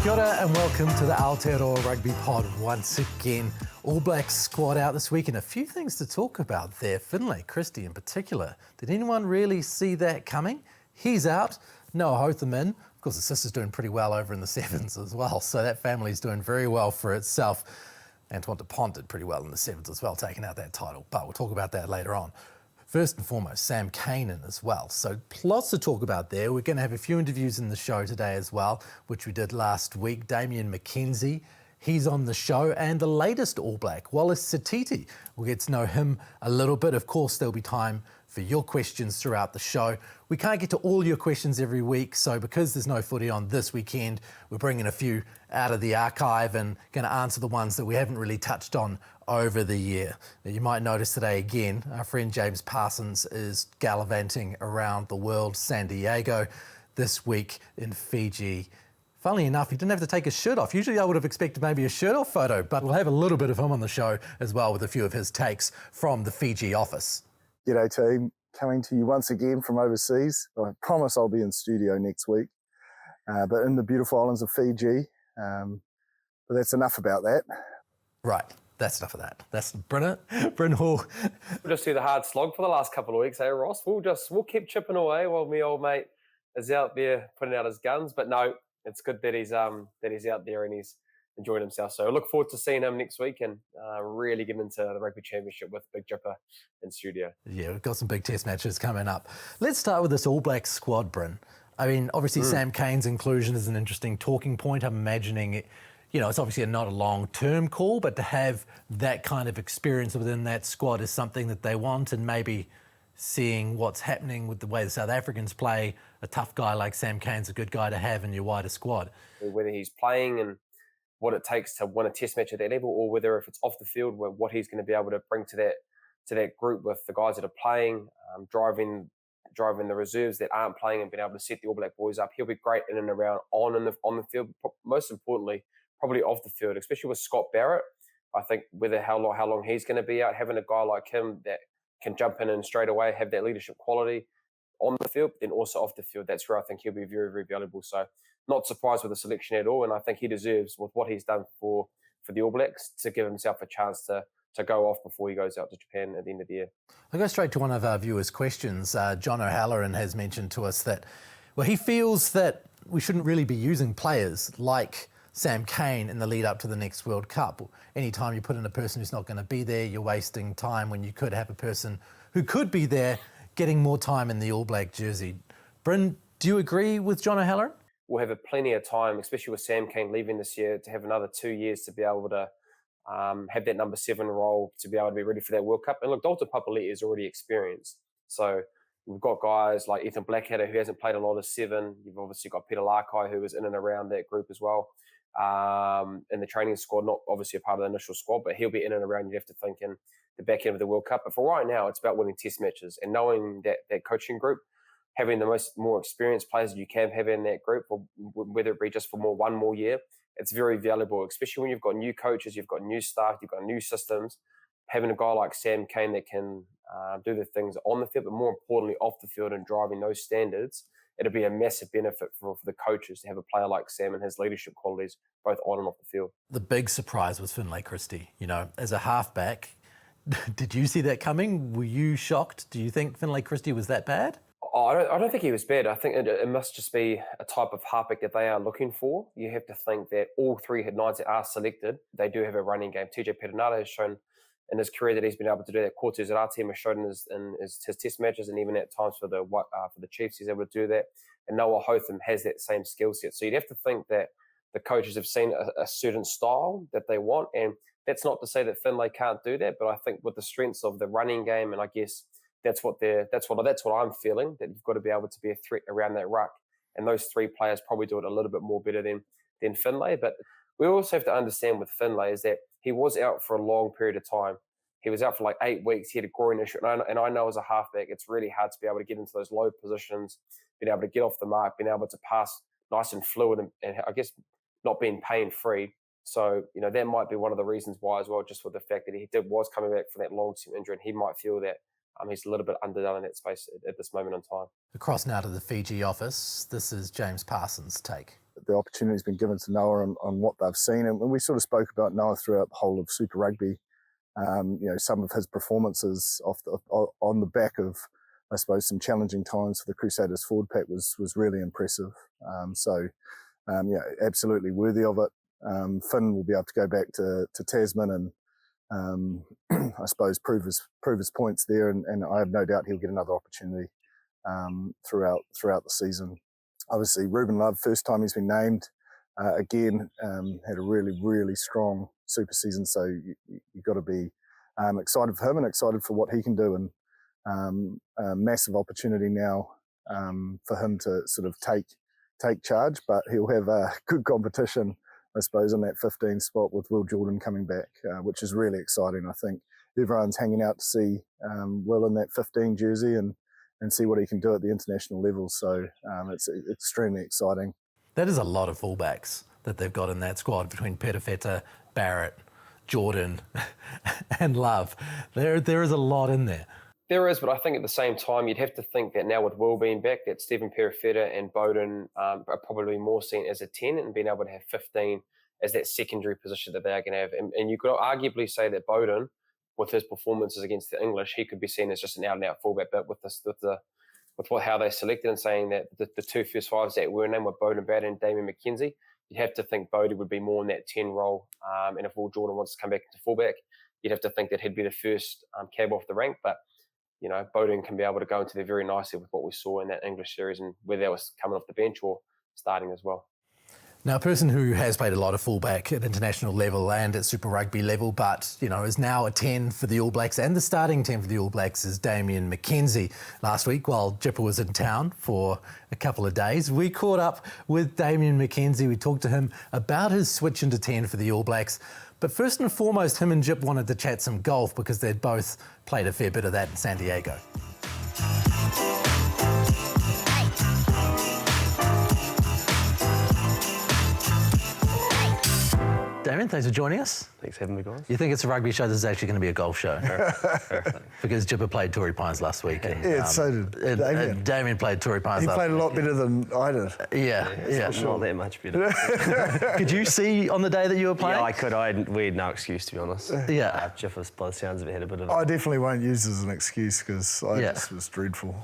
Kia ora and welcome to the Aotearoa Rugby Pod once again. All Blacks squad out this week and a few things to talk about there. Finlay Christie in particular. Did anyone really see that coming? He's out. Noah Hotham in. Of course, the sister's doing pretty well over in the Sevens as well, so that family's doing very well for itself. Antoine Pont did pretty well in the Sevens as well, taking out that title, but we'll talk about that later on. First and foremost, Sam Cane in as well. So lots to talk about there. We're going to have a few interviews in the show today as well, which we did last week. Damian McKenzie, he's on the show. And the latest All Black, Wallace Sititi. We'll get to know him a little bit. Of course, there'll be time for your questions throughout the show. We can't get to all your questions every week, so because there's no footy on this weekend, we're bringing a few out of the archive and going to answer the ones that we haven't really touched on over the year. Now, you might notice today again, our friend James Parsons is gallivanting around the world, San Diego, this week in Fiji. Funnily enough, he didn't have to take his shirt off. Usually I would have expected maybe a shirt off photo, but we'll have a little bit of him on the show as well with a few of his takes from the Fiji office. G'day team, coming to you once again from overseas. I promise I'll be in studio next week, but in the beautiful islands of Fiji. But that's enough about that. Right, that's enough of that. That's Bryn Hall. We'll just do the hard slog for the last couple of weeks, eh, Ross? We'll keep chipping away while my old mate is out there putting out his guns. But no, it's good that he's out there and he's enjoying himself. So I look forward to seeing him next week and really get into the Rugby Championship with Big Jipper in studio. Yeah, we've got some big test matches coming up. Let's start with this All Black squad, Bryn. I mean, obviously Sam Cane's inclusion is an interesting talking point. I'm imagining it, it's obviously not a long-term call, but to have that kind of experience within that squad is something that they want, and maybe seeing what's happening with the way the South Africans play, a tough guy like Sam Cane's a good guy to have in your wider squad. Whether he's playing and what it takes to win a test match at that level, or whether if it's off the field, what he's going to be able to bring to that group with the guys that are playing, driving the reserves that aren't playing and being able to set the All Black boys up. He'll be great in and around on the field, most importantly, probably off the field, especially with Scott Barrett. I think how long he's going to be out, having a guy like him that can jump in and straight away have that leadership quality on the field, then also off the field. That's where I think he'll be very, very valuable. So not surprised with the selection at all, and I think he deserves, with what he's done for the All Blacks, to give himself a chance to go off before he goes out to Japan at the end of the year. I'll go straight to one of our viewers' questions. John O'Halloran has mentioned to us that, he feels that we shouldn't really be using players like Sam Cane in the lead up to the next World Cup. Anytime you put in a person who's not going to be there, you're wasting time when you could have a person who could be there getting more time in the All Black jersey. Bryn, do you agree with John O'Halloran? We'll have plenty of time, especially with Sam Cane leaving this year, to have another 2 years to be able to have that number 7 role, to be able to be ready for that World Cup. And look, Dalton Papali'i is already experienced. So we've got guys like Ethan Blackadder, who hasn't played a lot of 7. You've obviously got Peter Larkai, who was in and around that group as well. In the training squad, not obviously a part of the initial squad, but he'll be in and around, you have to think, in the back end of the World Cup. But for right now, it's about winning test matches and knowing that coaching group, having the more experienced players that you can have in that group, or whether it be just for one more year, it's very valuable, especially when you've got new coaches, you've got new staff, you've got new systems. Having a guy like Sam Cane that can do the things on the field, but more importantly off the field and driving those standards, it'll be a massive benefit for the coaches to have a player like Sam and his leadership qualities both on and off the field. The big surprise was Finlay Christie. As a halfback, did you see that coming? Were you shocked? Do you think Finlay Christie was that bad? I don't think he was bad. I think it must just be a type of halfback that they are looking for. You have to think that all 3 head-9s that are selected, they do have a running game. TJ Perenara has shown in his career that he's been able to do that. Cortez Ratima has shown in his test matches, and even at times for the Chiefs, he's able to do that. And Noah Hotham has that same skill set. So you'd have to think that the coaches have seen a certain style that they want, and that's not to say that Finlay can't do that. But I think with the strengths of the running game, and I guess that's what I'm feeling, that you've got to be able to be a threat around that ruck. And those 3 players probably do it a little bit more better than Finlay. But we also have to understand with Finlay is that he was out for a long period of time. He was out for like 8 weeks. He had a groin issue. And I know as a halfback, it's really hard to be able to get into those low positions, being able to get off the mark, being able to pass nice and fluid, and I guess not being pain-free. So, that might be one of the reasons why as well, just with the fact that he was coming back from that long-term injury, and he might feel that he's a little bit underdone in that space at this moment in time. Across now to the Fiji office, this is James Parsons' take. the opportunity's been given to Noah on what they've seen. And we sort of spoke about Noah throughout the whole of Super Rugby. Some of his performances on the back of, I suppose, some challenging times for the Crusaders forward pack was really impressive. Absolutely worthy of it. Finn will be able to go back to Tasman and I suppose prove his points there, and I have no doubt he'll get another opportunity throughout the season. Obviously, Ruben Love, first time he's been named, again had a really, really strong super season. So you've got to be excited for him and excited for what he can do, and a massive opportunity now for him to sort of take charge. But he'll have good competition, I suppose, in that 15 spot with Will Jordan coming back, which is really exciting. I think everyone's hanging out to see Will in that 15 jersey and see what he can do at the international level. So it's extremely exciting. That is a lot of fullbacks that they've got in that squad between Petafeta, Barrett, Jordan and Love. There is a lot in there. There is, but I think at the same time, you'd have to think that now with Will being back, that Stephen Perifeta and Bowden are probably more seen as a 10 and being able to have 15 as that secondary position that they are going to have. And you could arguably say that Bowden, with his performances against the English, he could be seen as just an out-and-out fullback. But how they selected and saying that the two first fives that were named were Bowden Barrett and Damian McKenzie, you'd have to think Bowden would be more in that 10 role. And if Will Jordan wants to come back into fullback, you'd have to think that he'd be the first cab off the rank. But Bowden can be able to go into there very nicely with what we saw in that English series, and whether that was coming off the bench or starting as well. Now, a person who has played a lot of fullback at international level and at Super Rugby level, but is now a 10 for the All Blacks and the starting 10 for the All Blacks is Damian McKenzie. Last week, while Jipper was in town for a couple of days, we caught up with Damian McKenzie. We talked to him about his switch into 10 for the All Blacks. But first and foremost, him and Jip wanted to chat some golf because they'd both played a fair bit of that in San Diego. Damian, thanks for joining us. Thanks for having me, guys. You think it's a rugby show? This is actually going to be a golf show. Because Jipper played Torrey Pines last week. And, so did Damian. Damian played Torrey Pines last week. He played a lot better than I did. Yeah. Not that much better. Could you see on the day that you were playing? Yeah, I could. We had no excuse, to be honest. Yeah. Jipper, by the sounds of it, had a bit of I definitely won't use it as an excuse because I just was dreadful.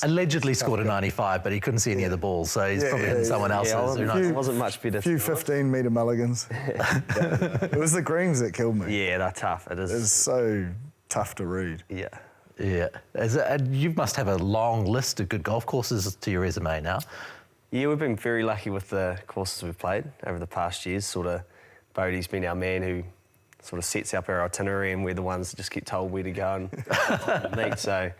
Allegedly scored a 95, but he couldn't see any of the balls, so he's probably hitting someone else's. It wasn't much better. A few 15-metre mulligans. It was the greens that killed me. Yeah, they're tough. It is. It's so tough to read. Yeah. Yeah. You must have a long list of good golf courses to your resume now. Yeah, we've been very lucky with the courses we've played over the past years. Sort of, Bodie's been our man who sort of sets up our itinerary, and we're the ones that just get told where to go and meet. So,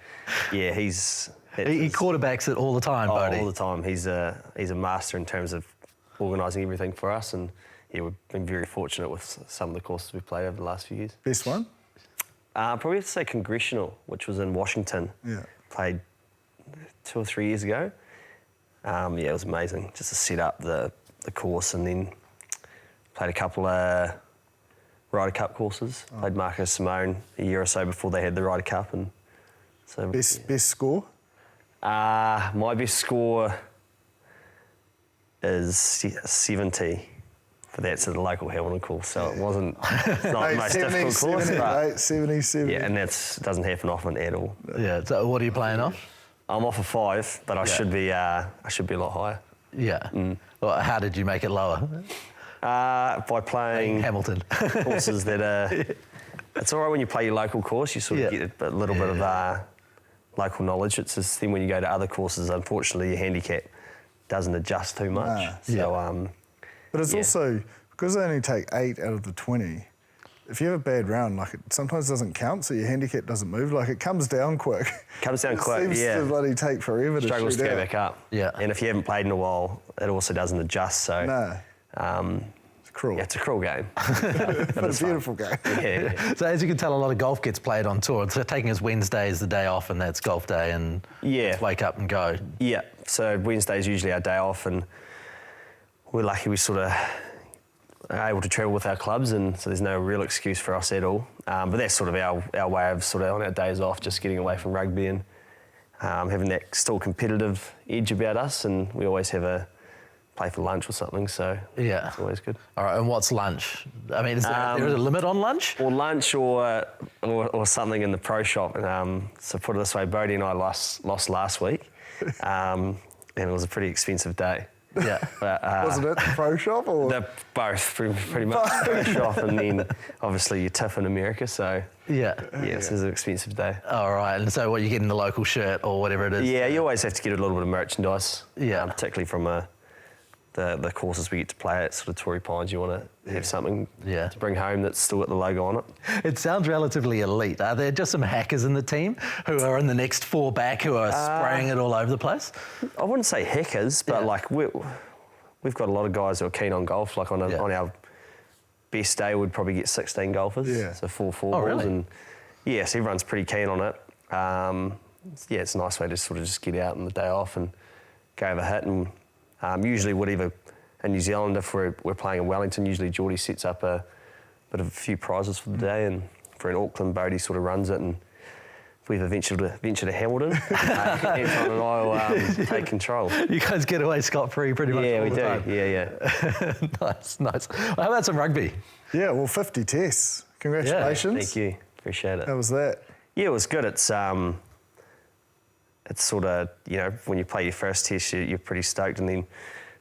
yeah, he quarterbacks it all the time, Bodie. All the time. He's a master in terms of organising everything for us, and yeah, we've been very fortunate with some of the courses we've played over the last few years. Best one? Probably have to say Congressional, which was in Washington. Yeah. Played 2 or 3 years ago. It was amazing just to set up the course, and then played a couple of Ryder Cup courses. Played Marcus Simone a year or so before they had the Ryder Cup. And so Best score? My best score is 70. But that's at the local Hamilton course, so it's not the most difficult course. 77. Yeah, and that doesn't happen often at all. Yeah. So what are you playing off? I'm off a 5, but I should be a lot higher. Yeah. Well, how did you make it lower? By playing Hamilton courses that are. It's all right when you play your local course. You sort of get a little bit of local knowledge. It's just then when you go to other courses, unfortunately, your handicap doesn't adjust too much. But it's also, because they only take 8 out of the 20, if you have a bad round, it sometimes doesn't count, so your handicap doesn't move. It comes down quick. It seems to bloody take forever to struggles to go back up. Yeah. And if you haven't played in a while, it also doesn't adjust, so... No. It's cruel. Yeah, it's a cruel game. But it's a beautiful game. Yeah. So as you can tell, a lot of golf gets played on tour. So taking us Wednesday as the day off, and that's golf day, and wake up and go. Yeah, so Wednesday is usually our day off, and we're lucky we sort of are able to travel with our clubs, and so there's no real excuse for us at all. But that's sort of our way of sort of on our days off, just getting away from rugby and having that still competitive edge about us. And we always have a play for lunch or something. So Yeah. it's always good. All right, and what's lunch? I mean, is there a limit on lunch? Or lunch or something in the pro shop. So put it this way, Bodie and I lost last week, and it was a pretty expensive day. Yeah. But, Wasn't it the pro shop or? Both, pretty much pro shop, and then obviously your TIFF in America, so Yeah. yes, it was an expensive day. All right, and so what, you get in the local shirt or whatever it is? Yeah, you always have to get a little bit of merchandise, Yeah. particularly from the courses we get to play at sort of Torrey Pines. You want to have something to bring home that's still got the logo on it. It sounds relatively elite. Are there just some hackers in the team who are in the next fullback who are spraying it all over the place? I wouldn't say hackers, but like we've got a lot of guys who are keen on golf. Like on our best day, we'd probably get 16 golfers. Yeah. So 4 balls. Really? And yes, everyone's pretty keen on it. It's a nice way to sort of just get out on the day off and go have a hit. And usually whatever in New Zealand, if we're playing in Wellington, usually Geordie sets up a few prizes for the day, and for in Auckland, Bodie sort of runs it, and if we've ventured to Hamilton, Anton and I will take control. You guys get away scot-free pretty much all the time. Yeah. Nice. Well, how about some rugby? Yeah, well, 50 tests. Congratulations. Thank you, appreciate it. How was that? Yeah, it was good. It's sort of, when you play your first test, you're pretty stoked, and then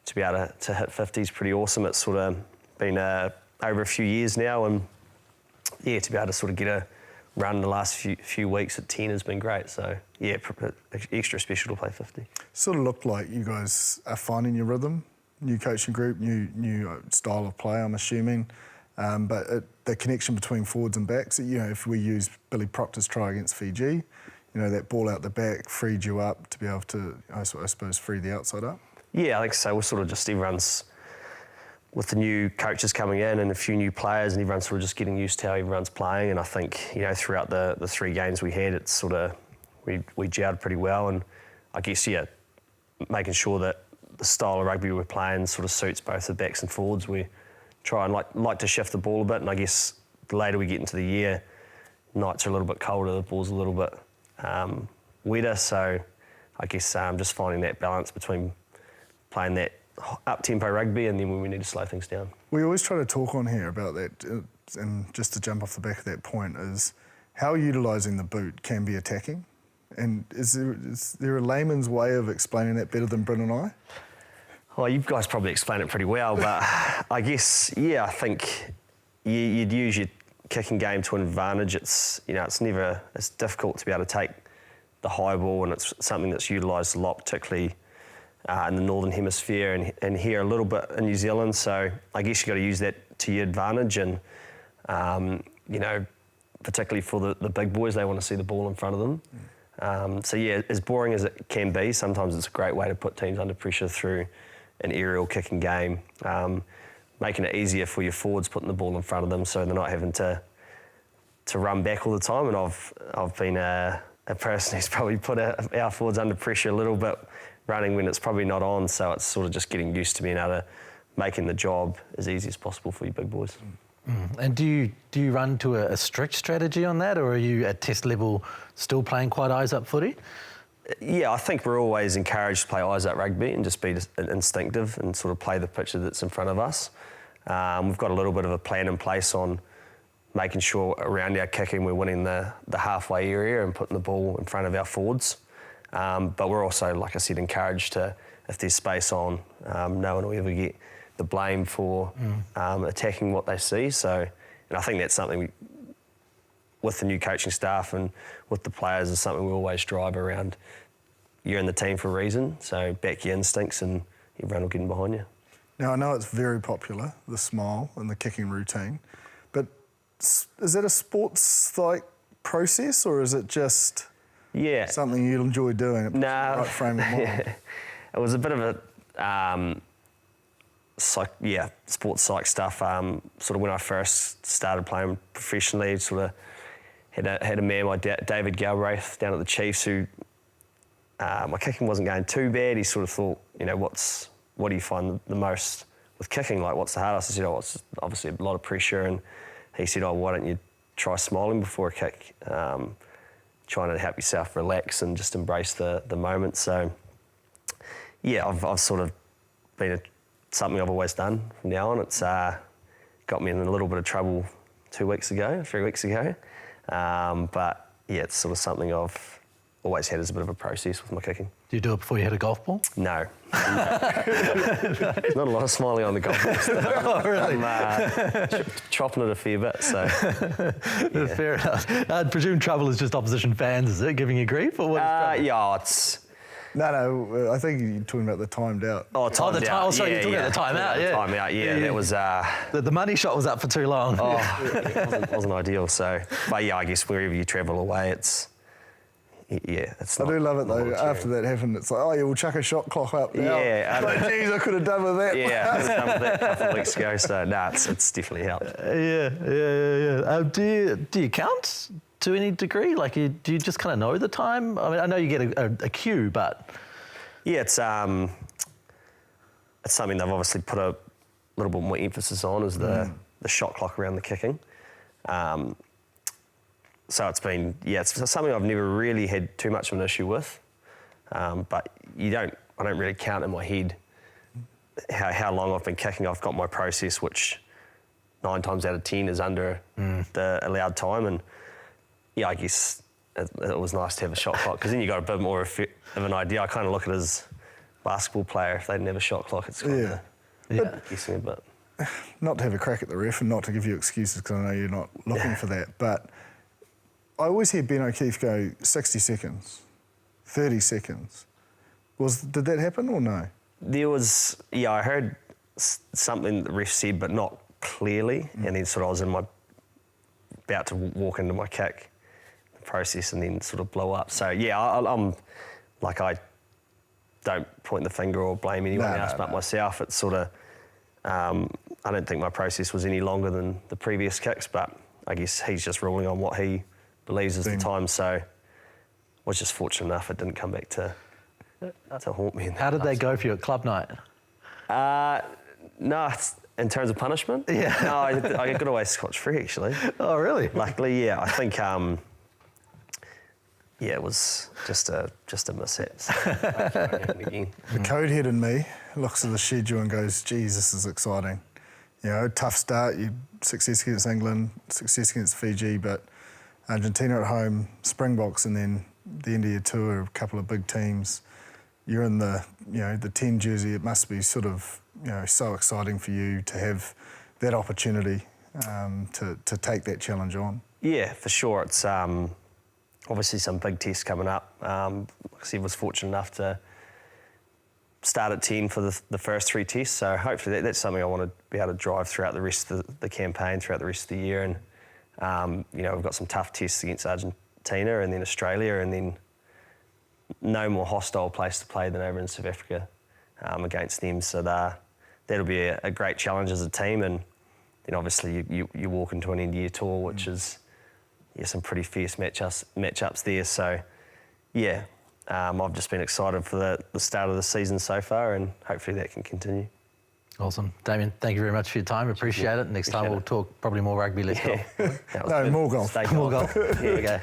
to be able to hit 50 is pretty awesome. It's sort of been over a few years now, and yeah, to be able to sort of get a run in the last few weeks at 10 has been great. So yeah, extra special to play 50. Sort of looked like you guys are finding your rhythm, new coaching group, new style of play, I'm assuming. But the connection between forwards and backs, if we use Billy Proctor's try against Fiji, that ball out the back freed you up to be able to, I suppose, free the outside up? Yeah, I think so. We're sort of just everyone's, with the new coaches coming in and a few new players, and everyone's sort of just getting used to how everyone's playing. And I think, throughout the 3 games we had, it's sort of, we gelled pretty well. And I guess, making sure that the style of rugby we're playing sort of suits both the backs and forwards. We try and like to shift the ball a bit. And I guess the later we get into the year, nights are a little bit colder, the ball's a little bit wetter. So I guess just finding that balance between playing that up-tempo rugby and then when we need to slow things down. We always try to talk on here about that, and just to jump off the back of that point, is how utilising the boot can be attacking. And is there a layman's way of explaining that better than Bryn and I? Oh, you guys probably explain it pretty well, but I guess, I think you'd use your kicking game to an advantage. It's difficult to be able to take the high ball, and it's something that's utilised a lot, particularly in the Northern Hemisphere and here a little bit in New Zealand. So I guess you've got to use that to your advantage, and, particularly for the big boys, they want to see the ball in front of them. So as boring as it can be, sometimes it's a great way to put teams under pressure through an aerial kicking game, making it easier for your forwards putting the ball in front of them so they're not having to run back all the time. And I've been a person who's probably put our forwards under pressure a little bit running when it's probably not on, so it's sort of just getting used to being able to making the job as easy as possible for you big boys. And do you run to a strict strategy on that, or are you at test level still playing quite eyes-up footy? Yeah, I think we're always encouraged to play eyes-up rugby and just be instinctive and sort of play the picture that's in front of us. We've got a little bit of a plan in place on making sure around our kicking we're winning the halfway area and putting the ball in front of our forwards. But we're also, like I said, encouraged to, if there's space on, no one will ever get the blame for attacking what they see. So, and I think that's something with the new coaching staff and with the players is something we always drive around. You're in the team for a reason, so back your instincts and everyone will get in behind you. Now, I know it's very popular, the smile and the kicking routine, but is that a sports-like process, or is it just something you enjoy doing? It puts the right frame of mind. It was a bit of a sports psych stuff. Sort of when I first started playing professionally, sort of had a man like David Galbraith down at the Chiefs who my kicking wasn't going too bad. He sort of thought, what do you find the most with kicking? Like, what's the hardest? I said, it's obviously a lot of pressure. And he said, why don't you try smiling before a kick? Trying to help yourself relax and just embrace the moment. So, yeah, I've sort of been something I've always done from now on. It's got me in a little bit of trouble 3 weeks ago. But yeah, it's sort of something I've always had as a bit of a process with my kicking. Do you do it before you hit a golf ball? No. Not a lot of smiling on the golf course. Oh, really? I'm chopping it a fair bit, so... Yeah. Fair enough. I presume trouble is just opposition fans, is it? Giving you grief, or what? Yeah, it's... No, I think you're talking about the timed out. Oh, timed out. Oh, sorry, you're talking about the timeout, yeah. Timeout, yeah. That was... The money shot was up for too long. Oh, it wasn't ideal, so... But yeah, I guess wherever you travel away, it's... Yeah, it's not... I do love it, though. After that happened, it's like, oh, yeah, we'll chuck a shot clock up now. Yeah. Like, geez, I could have done with that. Yeah, I could have done with that a couple of weeks ago, so it's definitely helped. Yeah. Do you count to any degree? Like, do you just kind of know the time? I mean, I know you get a cue, but... Yeah, it's something they've obviously put a little bit more emphasis on, is the shot clock around the kicking. So it's been, it's something I've never really had too much of an issue with. But I don't really count in my head how long I've been kicking. I've got my process, which 9 times out of 10 is under the allowed time. And yeah, I guess it was nice to have a shot clock, because then you got a bit more of an idea. I kind of look at it as a basketball player. If they didn't have a shot clock, it's kind of guessing a bit. Not to have a crack at the ref and not to give you excuses, because I know you're not looking for that, but I always hear Ben O'Keefe go 60 seconds, 30 seconds. Did that happen or no? There was, I heard something the ref said, but not clearly. And then sort of I was about to walk into my kick process and then sort of blow up. So yeah, I'm like, I don't point the finger or blame anyone else but myself. It's sort of, I don't think my process was any longer than the previous kicks, but I guess he's just ruling on what he believes is the time, so I was just fortunate enough it didn't come back to haunt me. How did they go for you at club night? No, in terms of punishment? Yeah. No, I got away scotch-free, actually. Oh, really? Luckily, yeah. I think, it was just a mishap. The codehead in me looks at the schedule and goes, geez, this is exciting. You know, tough start, success against England, success against Fiji, but Argentina at home, Springboks, and then the end of your tour, a couple of big teams. You're in the 10 jersey. It must be sort of, so exciting for you to have that opportunity to take that challenge on. Yeah, for sure. It's obviously some big tests coming up. Like I said, was fortunate enough to start at 10 for the first 3 tests. So hopefully that's something I want to be able to drive throughout the rest of the campaign, throughout the rest of the year. And we've got some tough tests against Argentina and then Australia, and then no more hostile place to play than over in South Africa against them. So that'll be a great challenge as a team. And then obviously you walk into an end-of-year tour, which is some pretty fierce matchups there. So yeah, I've just been excited for the start of the season so far, and hopefully that can continue. Awesome. Damian, thank you very much for your time. Appreciate it. Next time we'll talk probably more rugby. Let's go. More golf. More golf. Here we go.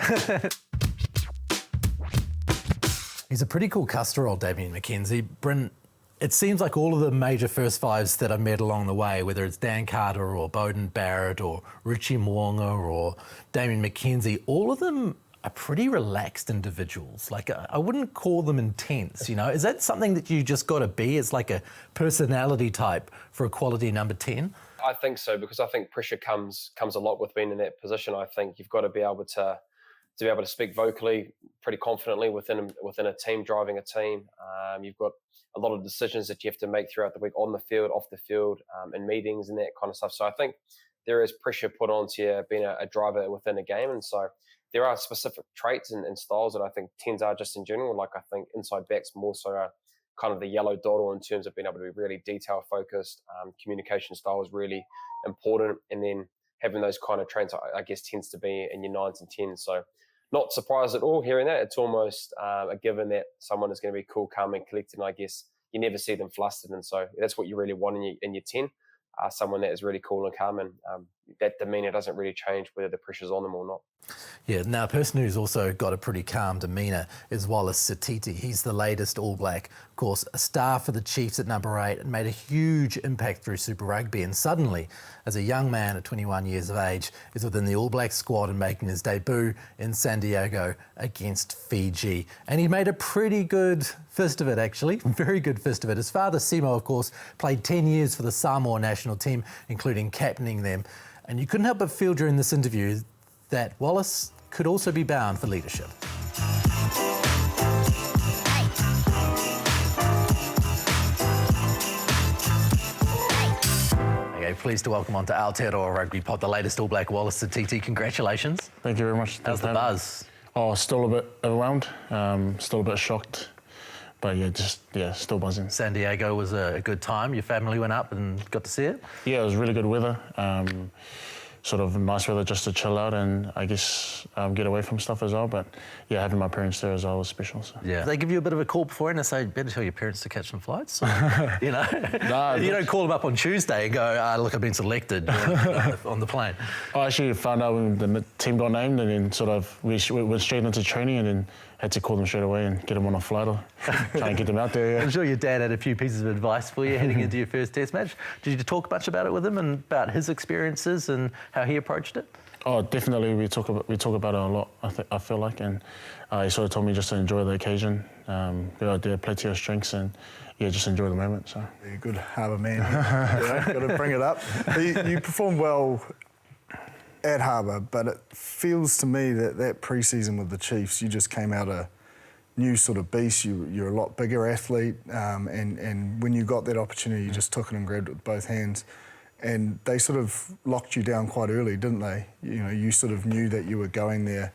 He's a pretty cool customer, old Damian McKenzie. Bryn, it seems like all of the major first fives that I've met along the way, whether it's Dan Carter or Bowden Barrett or Richie Mwonga or Damian McKenzie, all of them are pretty relaxed individuals. Like, I wouldn't call them intense, Is that something that you just got to be? It's like a personality type for a quality number 10? I think so, because I think pressure comes a lot with being in that position. I think you've got to be able to speak vocally, pretty confidently within a team, driving a team. You've got a lot of decisions that you have to make throughout the week, on the field, off the field, in meetings and that kind of stuff. So I think there is pressure put onto you being a driver within a game. And so there are specific traits and styles that I think 10s are just in general. Like, I think inside backs more so are kind of the yellow dot, in terms of being able to be really detail focused. Communication style is really important. And then having those kind of traits, I guess, tends to be in your 9s and 10s. So not surprised at all hearing that. It's almost a given that someone is going to be cool, calm and collected. And I guess you never see them flustered. And so that's what you really want in your 10. Someone that is really cool and calm and that demeanour doesn't really change whether the pressure's on them or not. Yeah, now a person who's also got a pretty calm demeanour is Wallace Sititi. He's the latest All Black, of course, a star for the Chiefs at number 8 and made a huge impact through Super Rugby, and suddenly, as a young man at 21 years of age, is within the All Black squad and making his debut in San Diego against Fiji. And he made a pretty good fist of it, actually, very good fist of it. His father, Simo, of course, played 10 years for the Samoa national team, including captaining them. And you couldn't help but feel during this interview that Wallace could also be bound for leadership. Okay, pleased to welcome onto Aotearoa Rugby Pod the latest All Black, Wallace Sititi. Congratulations. Thank you very much. How's the buzz? Oh, still a bit overwhelmed, still a bit shocked, but still buzzing. San Diego was a good time. Your family went up and got to see it? Yeah, it was really good weather. Sort of nice weather just to chill out and I guess get away from stuff as well. But yeah, having my parents there as well was special. So. Yeah. They give you a bit of a call before and they say, better tell your parents to catch some flights. You know, Nah, you don't call them up on Tuesday and go, look, I've been selected on the plane. I actually found out when the team got named and then sort of we went straight into training and then had to call them straight away and get them on a flight or try and get them out there. Yeah. I'm sure your dad had a few pieces of advice for you heading into your first test match. Did you talk much about it with him and about his experiences and how he approached it? Oh, definitely. We talk about it a lot. I feel like, and he sort of told me just to enjoy the occasion, go out there, play to your strengths, and just enjoy the moment. So, You're a good harbour man. Got to bring it up. You performed well at Harbour, but it feels to me that pre-season with the Chiefs, you just came out a new sort of beast. You're a lot bigger athlete, and when you got that opportunity, you just took it and grabbed it with both hands. And they sort of locked you down quite early, didn't they? You know, you sort of knew that you were going there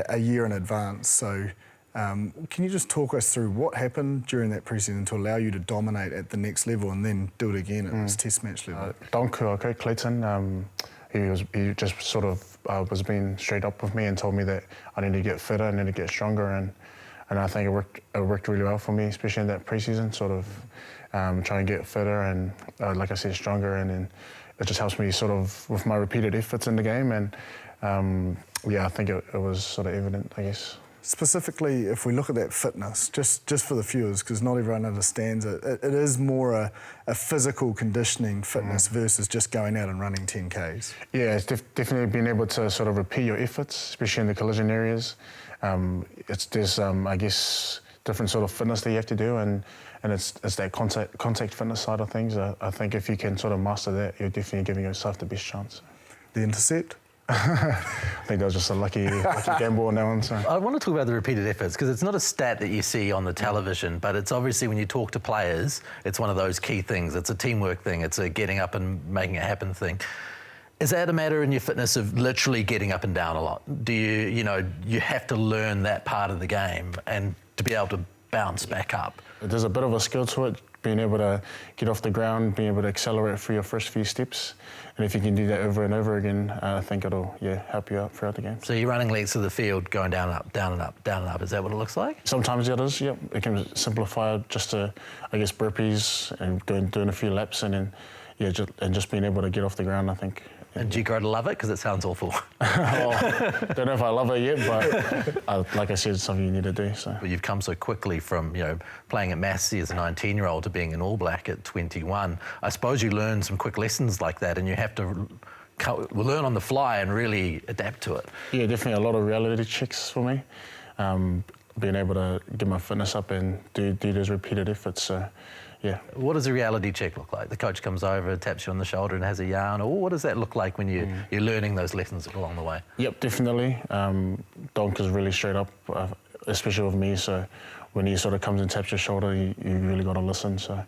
a year in advance. So can you just talk us through what happened during that pre-season to allow you to dominate at the next level and then do it again at this test match level? Okay, Clayton. He just sort of was being straight up with me and told me that I need to get fitter, I need to get stronger, and I think it worked really well for me, especially in that pre-season, sort of try and get fitter and, like I said, stronger, and then it just helps me sort of with my repeated efforts in the game, and I think it was sort of evident, I guess. Specifically, if we look at that fitness, just for the viewers, because not everyone understands it, it is more a physical conditioning fitness versus just going out and running 10Ks. Yeah, it's definitely being able to sort of repeat your efforts, especially in the collision areas. There's I guess, different sort of fitness that you have to do, and it's that contact fitness side of things. I think if you can sort of master that, you're definitely giving yourself the best chance. The intercept? I think that was just a lucky gamble on that one. So. I want to talk about the repeated efforts because it's not a stat that you see on the television, but it's obviously when you talk to players, it's one of those key things. It's a teamwork thing. It's a getting up and making it happen thing. Is that a matter in your fitness of literally getting up and down a lot? Do you have to learn that part of the game and to be able to bounce back up? There's a bit of a skill to it, being able to get off the ground, being able to accelerate for your first few steps. And if you can do that over and over again, I think it'll help you out throughout the game. So you're running lengths of the field, going down and up, down and up, down and up. Is that what it looks like? Sometimes it is, yep. It can simplify just to, I guess, burpees and doing a few laps and then, just being able to get off the ground, I think. And do you grow to love it? Because it sounds awful. Don't know if I love it yet, but like I said, it's something you need to do. So. But you've come so quickly from playing at Massey as a 19-year-old to being an All Black at 21. I suppose you learn some quick lessons like that, and you have to learn on the fly and really adapt to it. Yeah, definitely a lot of reality checks for me. Being able to get my fitness up and do those repeated efforts. So. Yeah. What does a reality check look like? The coach comes over, taps you on the shoulder and has a yarn, or what does that look like when you're learning those lessons along the way? Yep, definitely. Donk is really straight up, especially with me, so when he sort of comes and taps your shoulder, you really got to listen. So,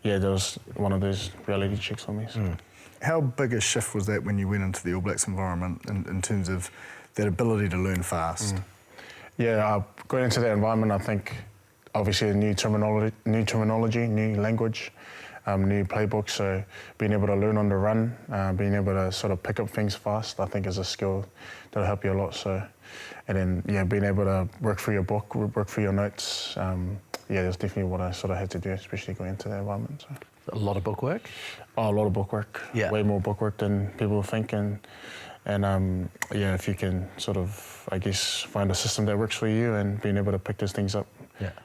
that was one of those reality checks for me. So. How big a shift was that when you went into the All Blacks environment in terms of that ability to learn fast? Yeah, going into that environment, I think, obviously a new terminology, new language, new playbook. So being able to learn on the run, being able to sort of pick up things fast, I think is a skill that'll help you a lot. So, and then being able to work through your book, work through your notes, yeah, that's definitely what I sort of had to do, especially going into that environment. So. A lot of bookwork? Oh, a lot of bookwork. Yeah. Way more bookwork than people think, and yeah, if you can sort of, I guess, find a system that works for you and being able to pick those things up.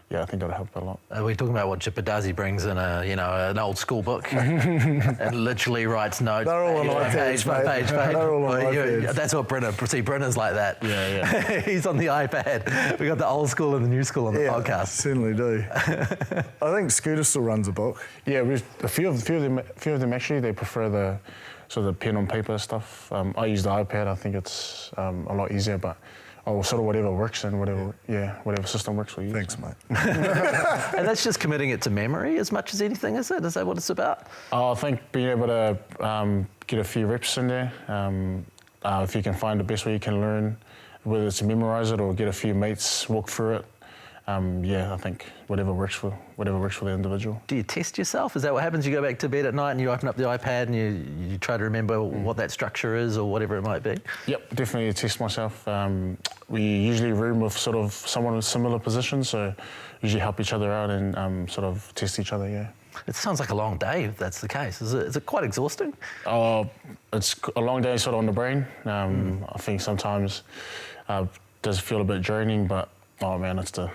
Yeah, I think that'll help a lot. We're talking about what Chipper does. He brings in an old school book and literally writes notes. They're all on page by page. They're all on iPads. That's what Brenner's like that. Yeah. He's on the iPad. We got the old school and the new school on the podcast. Certainly do. I think Scooter still runs a book. Yeah, a few of them actually, they prefer the sort of pen on paper stuff. I use the iPad. I think it's a lot easier, but sort of whatever works and whatever system works for you. Thanks, mate. And that's just committing it to memory as much as anything, is it? Is that what it's about? I think being able to get a few reps in there. If you can find the best way you can learn, whether it's to memorize it or get a few mates walk through it. I think whatever works for the individual. Do you test yourself? Is that what happens? You go back to bed at night and you open up the iPad and you try to remember what that structure is or whatever it might be? Yep, definitely test myself. We usually room with sort of someone in a similar position, so usually help each other out and sort of test each other, yeah. It sounds like a long day if that's the case. Is it quite exhausting? It's a long day sort of on the brain. I think sometimes it does feel a bit draining, but oh man, it's a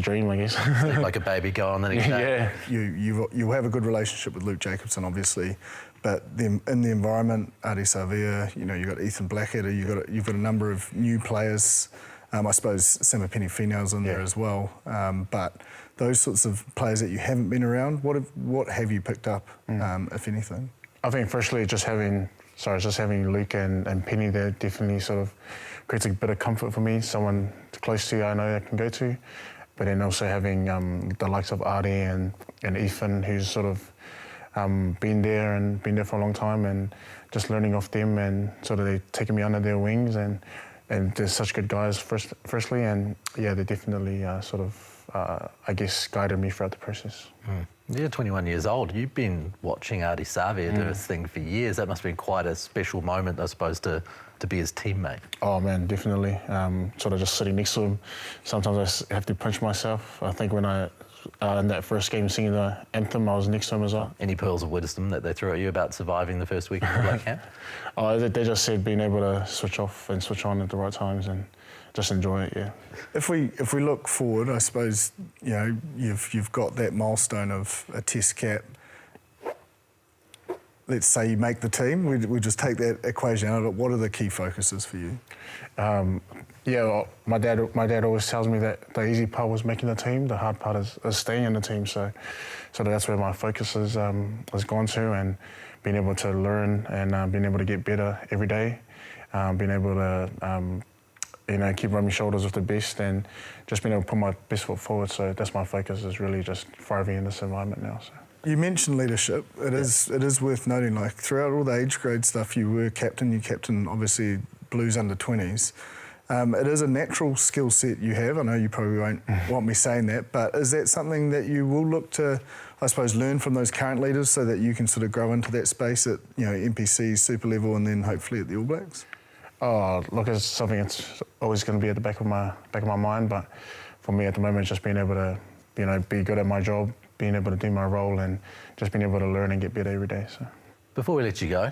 dream, I guess. Like a baby go on the next day. Yeah. You have a good relationship with Luke Jacobson, obviously, but in the environment, Adi Savia, you've got Ethan Blackadder, you've got a number of new players. I suppose Samapeni Finau's in there as well. But those sorts of players that you haven't been around, what have you picked up, if anything? I think firstly just having Luke and Penny there definitely sort of creates a bit of comfort for me, someone close to you I know I can go to. But then also having the likes of Adi and Ethan, who's sort of been there for a long time, and just learning off them, and sort of they taking me under their wings, and they're such good guys firstly, and yeah, they definitely sort of I guess guided me throughout the process. You're 21 years old. You've been watching Adi Savia do his thing for years. That must have been quite a special moment, I suppose, to be his teammate. Oh man, definitely. Sort of just sitting next to him. Sometimes I have to pinch myself. I think when in that first game singing the anthem, I was next to him as well. Any pearls of wisdom that they threw at you about surviving the first week of the Black Camp? They just said being able to switch off and switch on at the right times and just enjoy it, yeah. If we look forward, I suppose you've got that milestone of a Test cap. Let's say you make the team. We just take that equation out of it. What are the key focuses for you? My dad always tells me that the easy part was making the team. The hard part is staying in the team. So that's where my focus has gone to, and being able to learn and being able to get better every day, being able to keep rubbing shoulders with the best, and just being able to put my best foot forward. So that's my focus, is really just thriving in this environment now. So. You mentioned leadership. It is worth noting, like throughout all the age grade stuff, you were captain. You captain obviously Blues under 20s. It is a natural skill set you have. I know you probably won't want me saying that, but is that something that you will look to, I suppose, learn from those current leaders so that you can sort of grow into that space at NPC, super level, and then hopefully at the All Blacks? Oh, look, it's something that's always going to be at the back of my mind. But for me at the moment, it's just being able to, be good at my job, being able to do my role, and just being able to learn and get better every day. So. Before we let you go,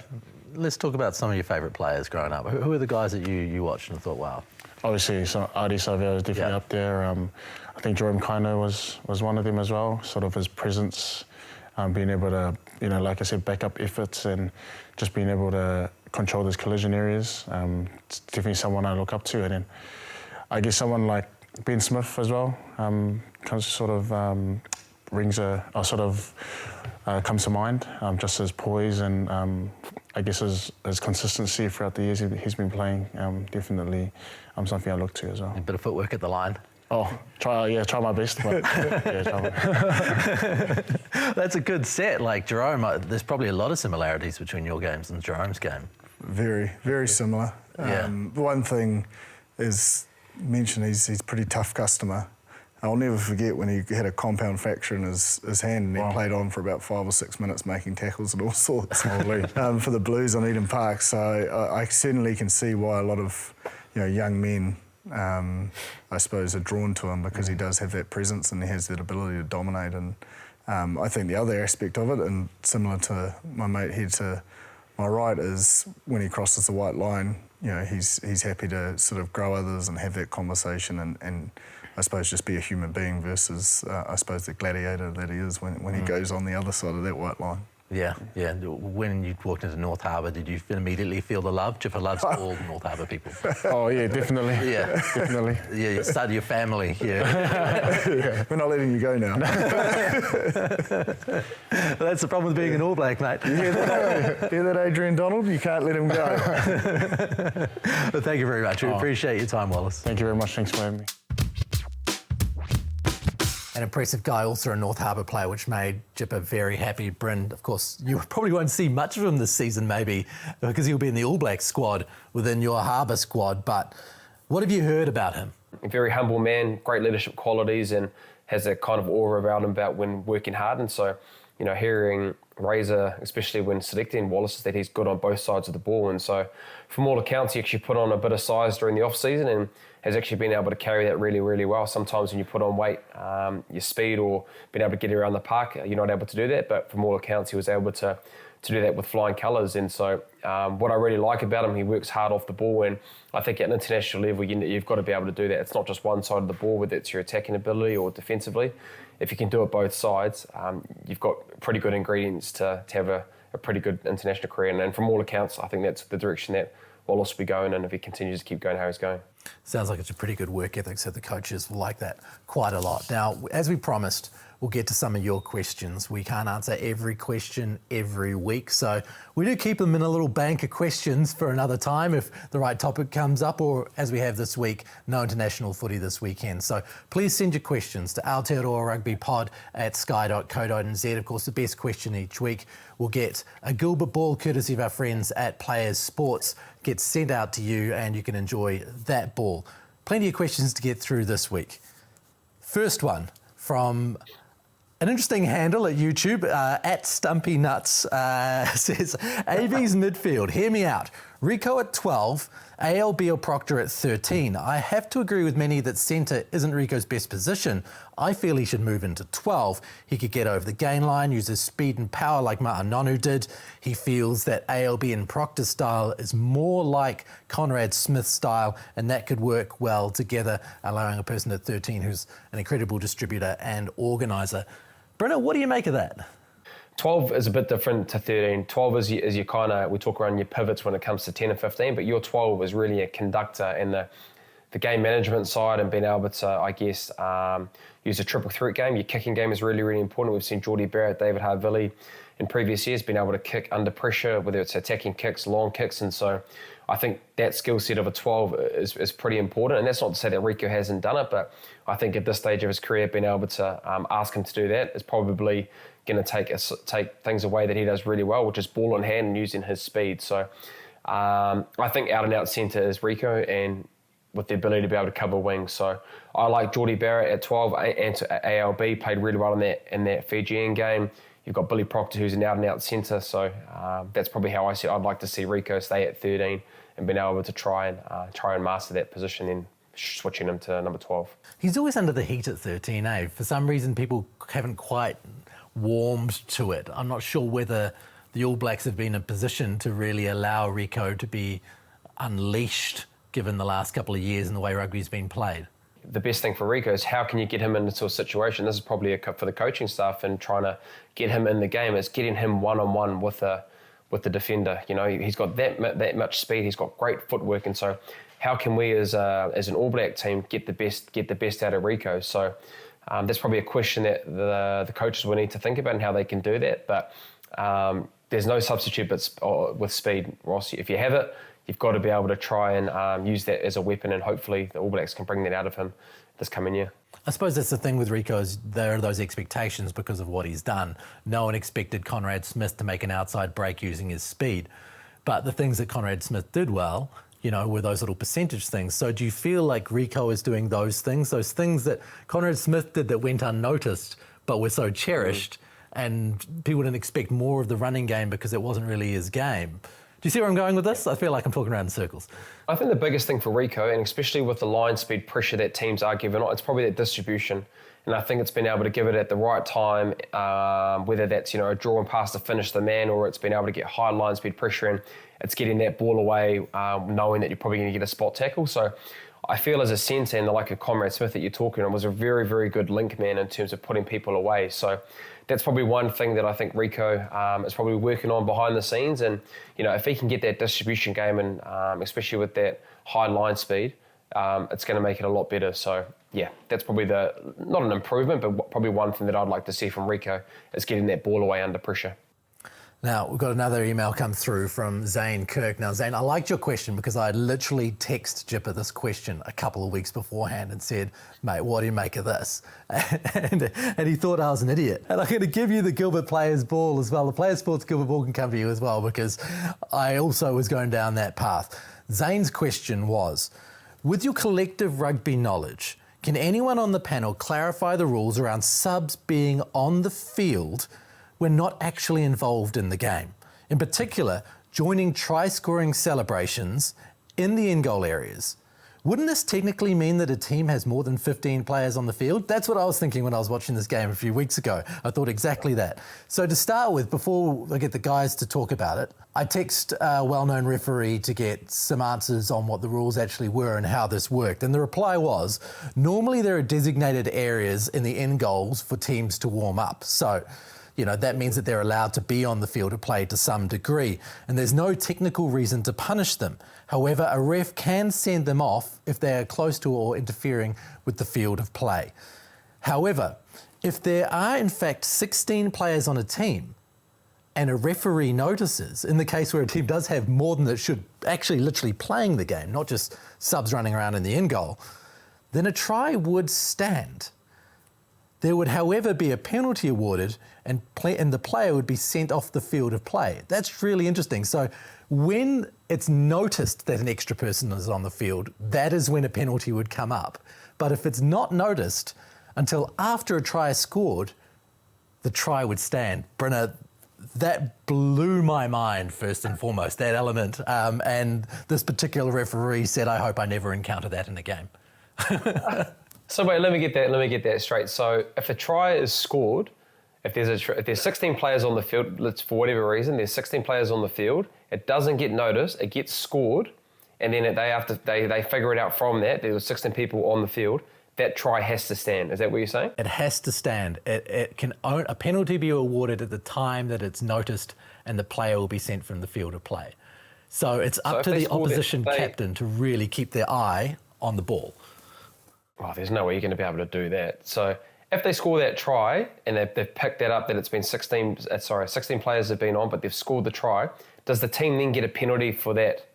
let's talk about some of your favourite players growing up. Who are the guys that you watched and thought, wow? Obviously, so Adi Savia is definitely up there. I think Jerome Kaino was one of them as well. Sort of his presence, being able to, like I said, back up efforts and just being able to control those collision areas. It's definitely someone I look up to. And then I guess someone like Ben Smith as well comes to mind. Just his poise and I guess his consistency throughout the years he's been playing. Definitely something I look to as well. A bit of footwork at the line. Oh, try my best. But, That's a good set. Like Jerome, there's probably a lot of similarities between your games and Jerome's game. Very, very similar. One thing is mentioned, he's a pretty tough customer. I'll never forget when he had a compound fracture in his hand, and he played on for about 5 or 6 minutes making tackles and all sorts for the Blues on Eden Park. So I certainly can see why a lot of young men I suppose, are drawn to him because he does have that presence and he has that ability to dominate. And I think the other aspect of it, and similar to my mate here to my right, is when he crosses the white line, you know, he's happy to sort of grow others and have that conversation and I suppose just be a human being versus, I suppose, the gladiator that he is when he goes on the other side of that white line. Yeah. When you walked into North Harbour, did you immediately feel the love? Chipper loves all North Harbour people. Oh, yeah, definitely. Yeah. Definitely. Yeah, you started your family. Yeah. We're not letting you go now. That's the problem with being an All Black, mate. You hear that, Adrian Donald? You can't let him go. Well, thank you very much. We appreciate your time, Wallace. Thank you very much. Thanks for having me. An impressive guy, also a North Harbour player, which made Jipper very happy. Bryn, of course, you probably won't see much of him this season, maybe, because he'll be in the All Black squad within your Harbour squad. But what have you heard about him? A very humble man, great leadership qualities, and has a kind of aura around him about when working hard. And so, you know, hearing Razor, especially when selecting Wallace, is that he's good on both sides of the ball. And so, from all accounts, he actually put on a bit of size during the off-season and has actually been able to carry that really, really well. Sometimes when you put on weight, your speed or being able to get around the park, you're not able to do that. But from all accounts, he was able to do that with flying colours. And so what I really like about him, he works hard off the ball. And I think at an international level, you've got to be able to do that. It's not just one side of the ball, whether it's your attacking ability or defensively. If you can do it both sides, you've got pretty good ingredients to have a pretty good international career. And from all accounts, I think that's the direction that Wallace will be going in if he continues to keep going how he's going. Sounds like it's a pretty good work ethic, so the coaches will like that quite a lot. Now, as we promised, we'll get to some of your questions. We can't answer every question every week, so we do keep them in a little bank of questions for another time if the right topic comes up, or as we have this week, no international footy this weekend. So please send your questions to Aotearoa Rugby Pod at sky.co.nz. Of course, the best question each week will get a Gilbert ball courtesy of our friends at Players Sports, gets sent out to you and you can enjoy that ball. Plenty of questions to get through this week. First one from an interesting handle at YouTube, at Stumpy Nuts, says, AV's midfield, hear me out. Rieko at 12, ALB or Proctor at 13. I have to agree with many that centre isn't Rieko's best position. I feel he should move into 12. He could get over the gain line, use his speed and power like Ma'anonu did. He feels that ALB and Proctor style is more like Conrad Smith's style, and that could work well together, allowing a person at 13 who's an incredible distributor and organiser. Brenna, what do you make of that? 12 is a bit different to 13. 12 is your kind of, we talk around your pivots when it comes to 10 and 15, but your 12 is really a conductor and the game management side and being able to, I guess, use a triple threat game. Your kicking game is really, really important. We've seen Geordie Barrett, David Harvilli in previous years being able to kick under pressure, whether it's attacking kicks, long kicks, and so I think that skill set of a 12 is pretty important. And that's not to say that Rieko hasn't done it, but I think at this stage of his career, being able to ask him to do that is probably going to take things away that he does really well, which is ball in hand and using his speed. So I think out and out centre is Rieko, and with the ability to be able to cover wings. So I like Geordie Barrett at 12 and ALB, played really well in that Fijian game. You've got Billy Proctor, who's an out and out centre. So that's probably how I see it. I'd like to see Rieko stay at 13 and being able to try and master that position and switching him to number 12. He's always under the heat at 13, eh? For some reason, people haven't quite warmed to it. I'm not sure whether the All Blacks have been in a position to really allow Rieko to be unleashed given the last couple of years and the way rugby's been played. The best thing for Rieko is how can you get him into a situation, this is probably for the coaching staff and trying to get him in the game, is getting him one-on-one with the defender. You know, he's got that much speed, he's got great footwork, and so how can we as an All Black team get the best out of Rieko? So that's probably a question that the coaches will need to think about and how they can do that. But there's no substitute with speed, Ross. If you have it, you've got to be able to try and use that as a weapon, and hopefully the All Blacks can bring that out of him this coming year. I suppose that's the thing with Rieko, is there are those expectations because of what he's done. No one expected Conrad Smith to make an outside break using his speed. But the things that Conrad Smith did well, you know, were those little percentage things. So do you feel like Rieko is doing those things that Conrad Smith did that went unnoticed but were so cherished, and people didn't expect more of the running game because it wasn't really his game? Do you see where I'm going with this? I feel like I'm talking around in circles. I think the biggest thing for Rieko, and especially with the line speed pressure that teams are giving, it's probably that distribution. And I think it's been able to give it at the right time, whether that's, a draw and pass to finish the man, or it's been able to get high line speed pressure and it's getting that ball away, knowing that you're probably going to get a spot tackle. So I feel as a centre, and like a Comrade Smith that you're talking on, was a very, very good link man in terms of putting people away. So that's probably one thing that I think Rieko is probably working on behind the scenes. And, if he can get that distribution game, and especially with that high line speed, it's going to make it a lot better. So, yeah, that's probably not an improvement, but probably one thing that I'd like to see from Rieko is getting that ball away under pressure. Now, we've got another email come through from Zane Kirk. Now, Zane, I liked your question because I literally texted Jipper this question a couple of weeks beforehand and said, mate, what do you make of this? And he thought I was an idiot. And I'm going to give you the Gilbert Players Ball as well. The Players Sports Gilbert Ball can come to you as well, because I also was going down that path. Zane's question was, with your collective rugby knowledge, can anyone on the panel clarify the rules around subs being on the field when not actually involved in the game? In particular, joining try-scoring celebrations in the in-goal areas. Wouldn't this technically mean that a team has more than 15 players on the field? That's what I was thinking when I was watching this game a few weeks ago. I thought exactly that. So to start with, before I get the guys to talk about it, I text a well-known referee to get some answers on what the rules actually were and how this worked. And the reply was, normally there are designated areas in the end goals for teams to warm up. So, that means that they're allowed to be on the field of play to some degree, and there's no technical reason to punish them. However, a ref can send them off if they are close to or interfering with the field of play. However, if there are in fact 16 players on a team and a referee notices, in the case where a team does have more than it should actually literally playing the game, not just subs running around in the end goal, then a try would stand. There would, however, be a penalty awarded and the player would be sent off the field of play. That's really interesting. So when it's noticed that an extra person is on the field, that is when a penalty would come up. But if it's not noticed until after a try is scored, the try would stand. Brenna, that blew my mind first and foremost, that element. And this particular referee said, I hope I never encounter that in a game. So wait, let me get that straight. So if a try is scored, if there's 16 players on the field, for whatever reason, there's 16 players on the field, it doesn't get noticed, it gets scored, and then they figure it out from that, there were 16 people on the field, that try has to stand. Is that what you're saying? It has to stand. It can a penalty be awarded at the time that it's noticed and the player will be sent from the field of play. So it's up to the opposition captain to really keep their eye on the ball. Oh, there's no way you're going to be able to do that. So if they score that try and they've picked that up that it's been 16 players have been on, but they've scored the try, does the team then get a penalty for that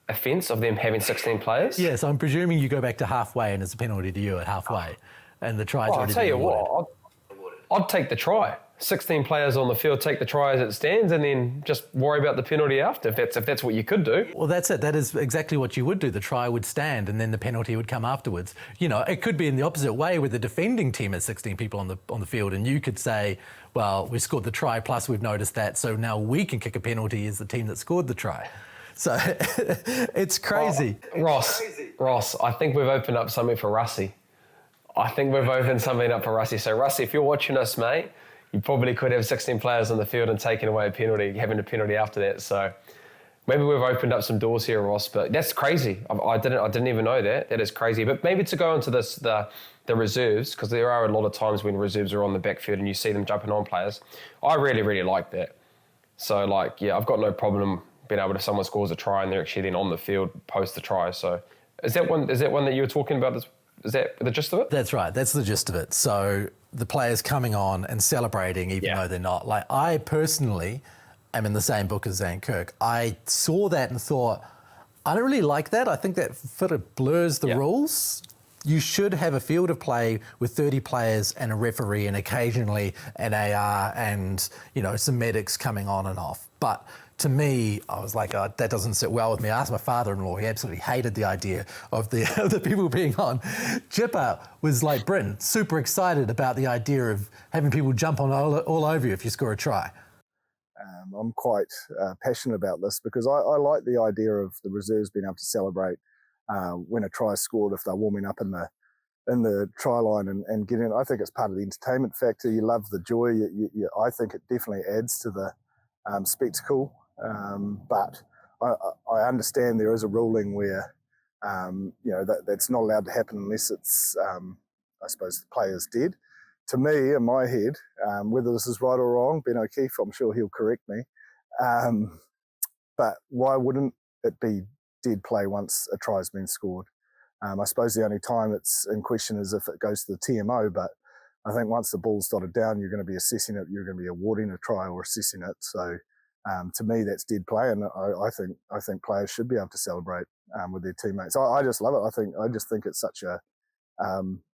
offence of them having 16 players? Yes, I'm presuming you go back to halfway and it's a penalty to you at halfway, and the try's already been awarded. I'll tell you what, I'd take the try. 16 players on the field, take the try as it stands, and then just worry about the penalty after, if that's what you could do. Well, that's it. That is exactly what you would do. The try would stand, and then the penalty would come afterwards. It could be in the opposite way, where the defending team has 16 people on the field, and you could say, well, we scored the try, plus we've noticed that, so now we can kick a penalty as the team that scored the try. So it's crazy. Ross, I think we've opened up something for Russie. So Russie, if you're watching us, mate, you probably could have 16 players on the field and taking away a penalty, having a penalty after that. So maybe we've opened up some doors here, Ross. But that's crazy. I didn't even know that. That is crazy. But maybe to go into this, the reserves, because there are a lot of times when reserves are on the backfield and you see them jumping on players. I really, really like that. So I've got no problem being able to, if someone scores a try and they're actually then on the field post the try. So is that one that you were talking about? Is that the gist of it? That's right. That's the gist of it. So the players coming on and celebrating even though they're not. I personally am in the same book as Zane Kirk. I saw that and thought, I don't really like that. I think that sort of blurs the rules. You should have a field of play with 30 players and a referee and occasionally an AR and, some medics coming on and off. But to me, I was like, oh, that doesn't sit well with me. I asked my father-in-law, he absolutely hated the idea of the people being on. Jipper was like Bryn, super excited about the idea of having people jump on all over you if you score a try. I'm quite passionate about this because I like the idea of the reserves being able to celebrate when a try is scored if they're warming up in the try line and getting. I think it's part of the entertainment factor. You love the joy. I think it definitely adds to the spectacle. But I understand there is a ruling where that's not allowed to happen unless it's I suppose the player's dead. To me, in my head, whether this is right or wrong, Ben O'Keefe, I'm sure he'll correct me. But why wouldn't it be dead play once a try has been scored? I suppose the only time it's in question is if it goes to the TMO, but I think once the ball's dotted down, you're going to be assessing it, you're going to be awarding a try or assessing it. So to me, that's dead play, and I think players should be able to celebrate with their teammates. I just love it. I just think it's such a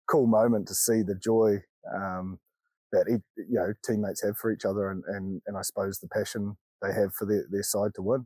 cool moment to see the joy that teammates have for each other, and I suppose the passion they have for their side to win.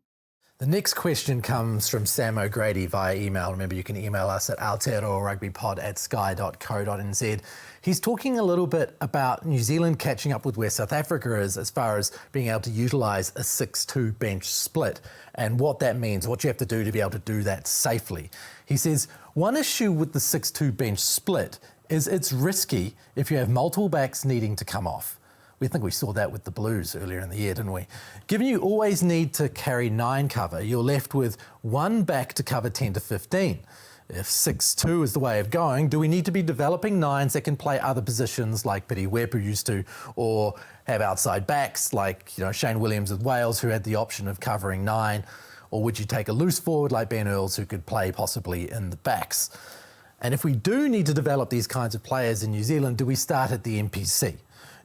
The next question comes from Sam O'Grady via email. Remember, you can email us at aotearoarugbypod@sky.co.nz. He's talking a little bit about New Zealand catching up with where South Africa is as far as being able to utilise a 6-2 bench split and what that means, what you have to do to be able to do that safely. He says, one issue with the 6-2 bench split is it's risky if you have multiple backs needing to come off. We think we saw that with the Blues earlier in the year, didn't we? Given you always need to carry 9 cover, you're left with one back to cover 10 to 15. If 6-2 is the way of going, do we need to be developing 9s that can play other positions like Piri Wepu used to, or have outside backs like Shane Williams with Wales, who had the option of covering 9? Or would you take a loose forward like Ben Earls, who could play possibly in the backs? And if we do need to develop these kinds of players in New Zealand, do we start at the NPC?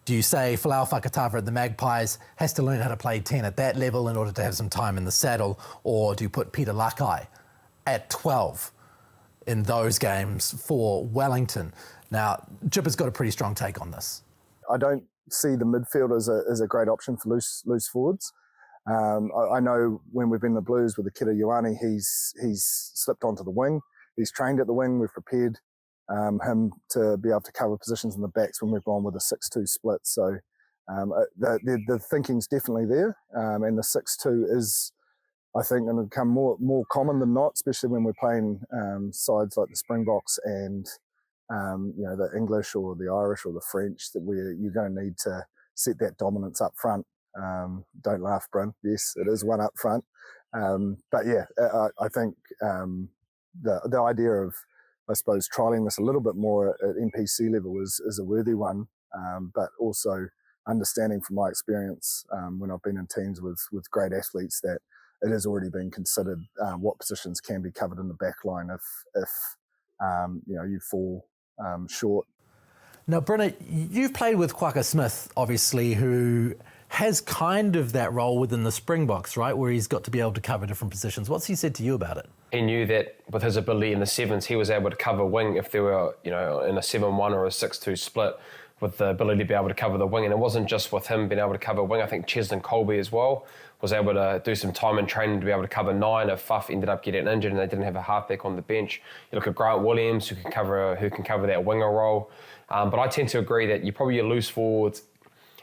Do you say Folau Fakatava at the Magpies has to learn how to play 10 at that level in order to have some time in the saddle? Or do you put Peter Lakai at 12 in those games for Wellington? Now, Jipper's got a pretty strong take on this. I don't see the midfield as a great option for loose forwards. I know when we've been in the Blues with the kid Ioane, he's slipped onto the wing. He's trained at the wing. We've prepared him to be able to cover positions in the backs when we've gone with a 6-2 split. So the thinking's definitely there, and the 6-2 is, I think, going to become more common than not, especially when we're playing sides like the Springboks and the English or the Irish or the French, that you're going to need to set that dominance up front. Don't laugh, Bryn. Yes, it is one up front. But yeah, I think the idea of, I suppose, trialling this a little bit more at NPC level is a worthy one, but also understanding from my experience when I've been in teams with great athletes that it has already been considered what positions can be covered in the back line if you fall short. Now, Brenna, you've played with Kwaka Smith, obviously, who has kind of that role within the Springboks, right, where he's got to be able to cover different positions. What's he said to you about it? He knew that with his ability in the sevens, he was able to cover wing if they were, in a 7-1 or a 6-2 split, with the ability to be able to cover the wing. And it wasn't just with him being able to cover wing. I think Cheslin Colby as well was able to do some time in training to be able to cover 9 if Fuff ended up getting injured and they didn't have a halfback on the bench. You look at Grant Williams, who can cover that winger role. But I tend to agree that you probably loose forwards.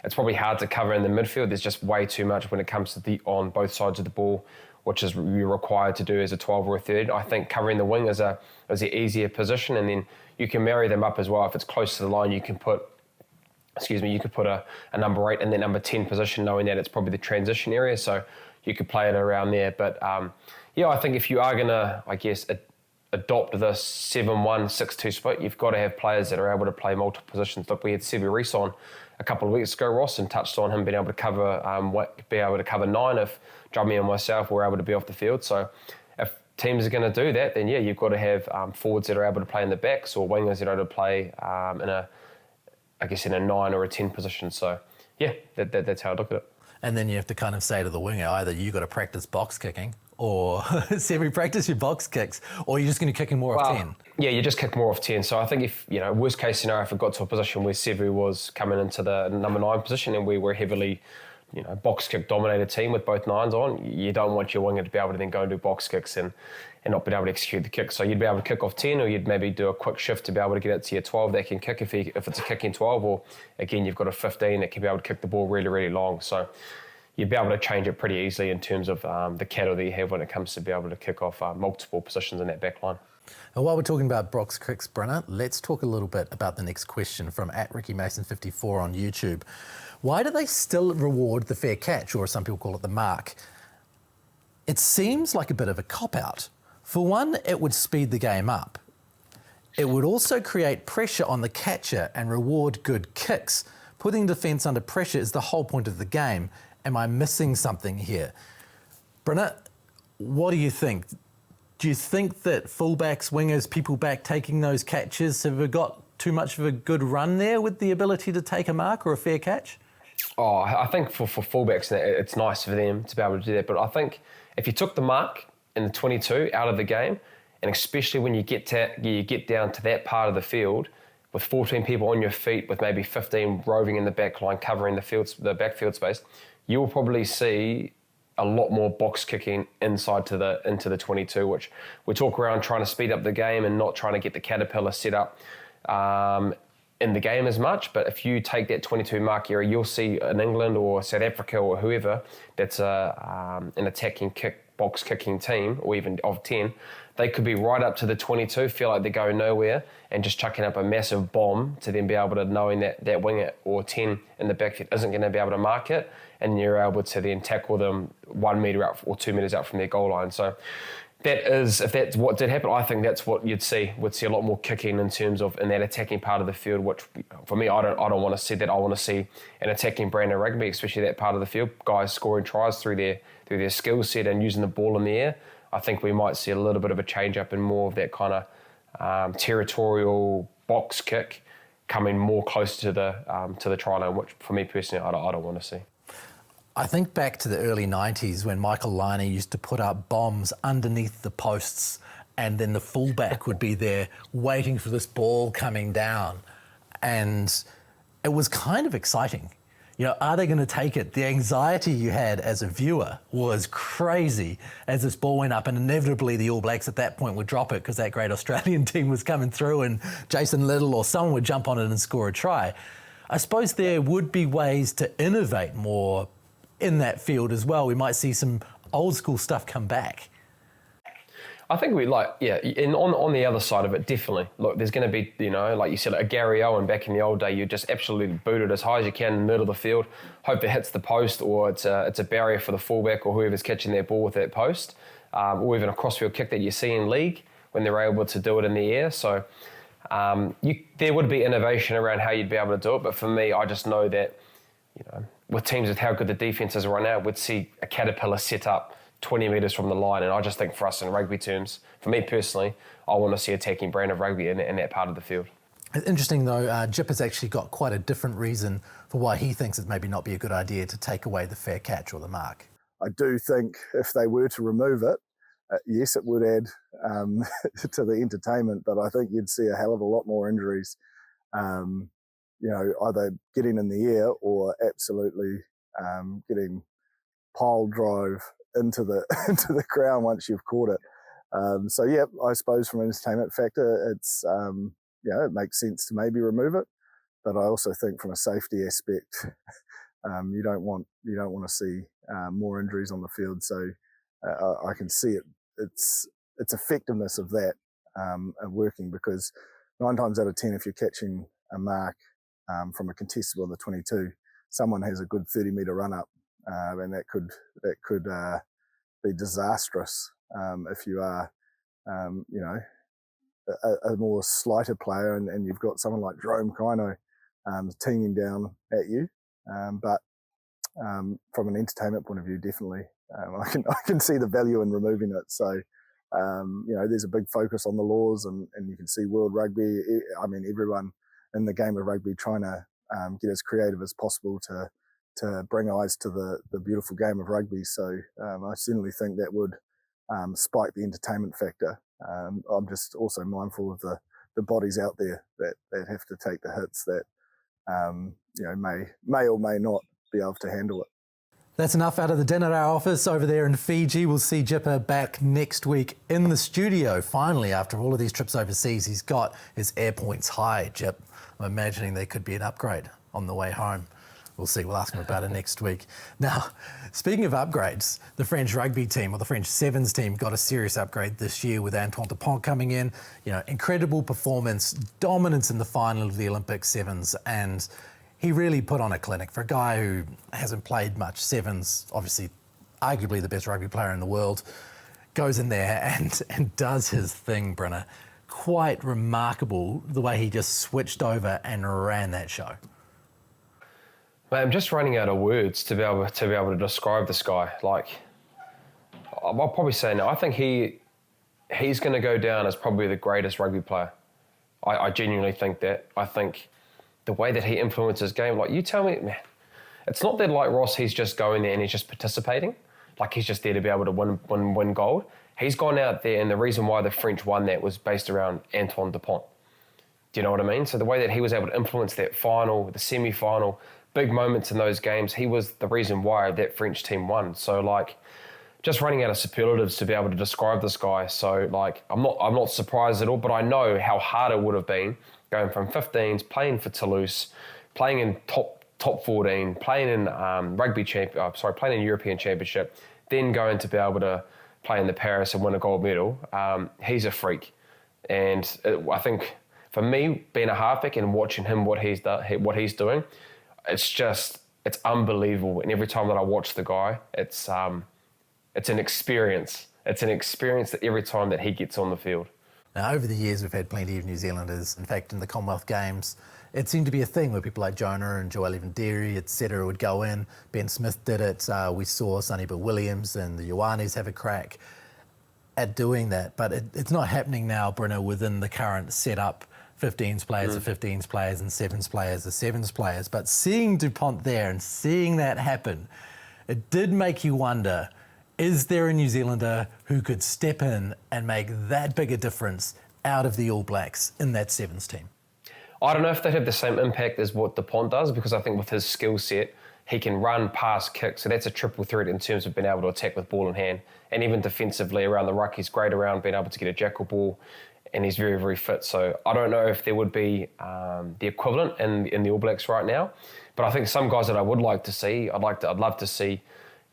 It's probably hard to cover in the midfield. There's just way too much when it comes to on both sides of the ball, which is you're required to do as a 12 or a 13. I think covering the wing is an easier position, and then you can marry them up as well. If it's close to the line, you could put a number 8 in the number 10 position, knowing that it's probably the transition area, so you could play it around there. But I think if you are going to, adopt the 7-1, 6-2 split, you've got to have players that are able to play multiple positions. Look, we had Sevu Reece on a couple of weeks ago, Ross, and touched on him being able to cover 9 if Drummy and myself were able to be off the field. So if teams are going to do that, then you've got to have forwards that are able to play in the backs or wingers that are able to play in a 9 or a 10 position. So that's how I look at it. And then you have to kind of say to the winger, either you got to practice box kicking, or semi-practice your box kicks, or you're just going to kick him more off 10. Yeah, you just kick more off 10. So I think if, worst case scenario, if it got to a position where Sevu was coming into the number 9 position and we were heavily, box kick dominated team with both 9s on, you don't want your winger to be able to then go and do box kicks and not be able to execute the kick. So you'd be able to kick off 10, or you'd maybe do a quick shift to be able to get it to your 12 that can kick if it's a kicking 12, or again, you've got a 15 that can be able to kick the ball really, really long. So you'd be able to change it pretty easily in terms of the cattle that you have when it comes to be able to kick off multiple positions in that back line. And while we're talking about box kicks, Brynner, let's talk a little bit about the next question from @RickyMason54 on YouTube. Why do they still reward the fair catch, or as some people call it, the mark? It seems like a bit of a cop-out. For one, it would speed the game up. It would also create pressure on the catcher and reward good kicks. Putting defence under pressure is the whole point of the game. Am I missing something here? Brynner, what do you think? Do you think that fullbacks, wingers, people back taking those catches have got too much of a good run there with the ability to take a mark or a fair catch? Oh, I think for fullbacks, it's nice for them to be able to do that. But I think if you took the mark in the 22 out of the game, and especially when you get down to that part of the field, with 14 people on your feet, with maybe 15 roving in the back line, covering the backfield space, you will probably see a lot more box kicking inside into the 22, which we talk around trying to speed up the game and not trying to get the caterpillar set up in the game as much. But if you take that 22 mark area, you'll see in England or South Africa or whoever that's an attacking box kicking team, or even of 10, they could be right up to the 22, feel like they're going nowhere, and just chucking up a massive bomb to then be able to, knowing that winger or 10 in the backfield isn't going to be able to mark it, and you're able to then tackle them 1 metre out or 2 metres out from their goal line. So if that's what did happen, I think that's what would see a lot more kicking in terms of in that attacking part of the field, which for me, I don't want to see that. I want to see an attacking brand of rugby, especially that part of the field, guys scoring tries through their skill set and using the ball in the air. I think we might see a little bit of a change up in more of that kind of territorial box kick coming more close to the try line, which for me personally, I don't want to see. I think back to the early 90s when Michael Laine used to put up bombs underneath the posts, and then the fullback would be there waiting for this ball coming down. And it was kind of exciting. You know, are they going to take it? The anxiety you had as a viewer was crazy as this ball went up, and inevitably the All Blacks at that point would drop it because that great Australian team was coming through and Jason Little or someone would jump on it and score a try. I suppose there would be ways to innovate more in that field as well. We might see some old school stuff come back. I think and on the other side of it, definitely. Look, there's going to be, like you said, a Gary Owen back in the old day, you just absolutely boot it as high as you can in the middle of the field, hope it hits the post, or it's a barrier for the fullback or whoever's catching their ball with that post, or even a crossfield kick that you see in league when they're able to do it in the air. So there would be innovation around how you'd be able to do it, but for me, I just know that, with teams with how good the defence is right now, we'd see a caterpillar set up 20 metres from the line. And I just think for us in rugby terms, for me personally, I want to see attacking brand of rugby in that part of the field. It's interesting though, Jip has actually got quite a different reason for why he thinks it maybe not be a good idea to take away the fair catch or the mark. I do think if they were to remove it, yes, it would add to the entertainment, but I think you'd see a hell of a lot more injuries. Either getting in the air or absolutely getting pile drive into the ground once you've caught it. I suppose from an entertainment factor, it's it makes sense to maybe remove it, but I also think from a safety aspect, you don't want to see more injuries on the field. So I can see its effectiveness of that working, because 9 times out of 10, if you're catching a mark from a contestable on the 22, someone has a good 30-metre run up, and that could be disastrous if you are, a more slighter player, and you've got someone like Jerome Kaino teaming down at you. But from an entertainment point of view, definitely, I can see the value in removing it. So, there's a big focus on the laws, and you can see World Rugby. I mean, everyone in the game of rugby trying to get as creative as possible to bring eyes to the beautiful game of rugby. So I certainly think that would spike the entertainment factor. I'm just also mindful of the bodies out there that have to take the hits that may or may not be able to handle it. That's enough out of the dinner hour office over there in Fiji. We'll see Jipper back next week in the studio. Finally, after all of these trips overseas, he's got his air points high, Jip. I'm imagining there could be an upgrade on the way home. We'll see. We'll ask him about it next week. Now, speaking of upgrades, the French rugby team, or the French Sevens team, got a serious upgrade this year with Antoine Pont coming in. You know, incredible performance, dominance in the final of the Olympic Sevens, and he really put on a clinic for a guy who hasn't played much Sevens, obviously arguably the best rugby player in the world, goes in there and does his thing, Brynner. Quite remarkable the way he just switched over and ran that show. Mate, I'm just running out of words to be able to describe this guy. Like, I'll probably say now, I think he's going to go down as probably the greatest rugby player. I genuinely think that. I think the way that he influences game, like you tell me, man, it's not that like Ross, he's just going there and he's just participating. Like he's just there to be able to win gold. He's gone out there, and the reason why the French won that was based around Antoine Pont. Do you know what I mean? So the way that he was able to influence that final, the semi-final, big moments in those games, he was the reason why that French team won. So like, just running out of superlatives to be able to describe this guy. So like, I'm not surprised at all, but I know how hard it would have been going from 15s, playing for Toulouse, playing in top 14, playing in playing in European Championship, then going to be able to play in the Paris and win a gold medal. He's a freak, and I think for me, being a halfback and watching him what he's doing, it's unbelievable. And every time that I watch the guy, it's an experience. It's an experience that every time that he gets on the field. Now, over the years, we've had plenty of New Zealanders. In fact, in the Commonwealth Games, it seemed to be a thing where people like Jonah and Joel Evanderi, etc., would go in. Ben Smith did it. We saw Sonny Bill Williams and the Ioanes have a crack at doing that. But it's not happening now, Brynner, within the current setup. 15s players are 15s players and 7s players are 7s players. But seeing Dupont there and seeing that happen, it did make you wonder, is there a New Zealander who could step in and make that big a difference out of the All Blacks in that Sevens team? I don't know if they'd have the same impact as what Dupont does, because I think with his skill set, he can run, pass, kick. So that's a triple threat in terms of being able to attack with ball in hand. And even defensively around the ruck, he's great around being able to get a jackal ball, and he's very, very fit. So I don't know if there would be the equivalent in the All Blacks right now. But I think some guys that I would like to see, I'd love to see,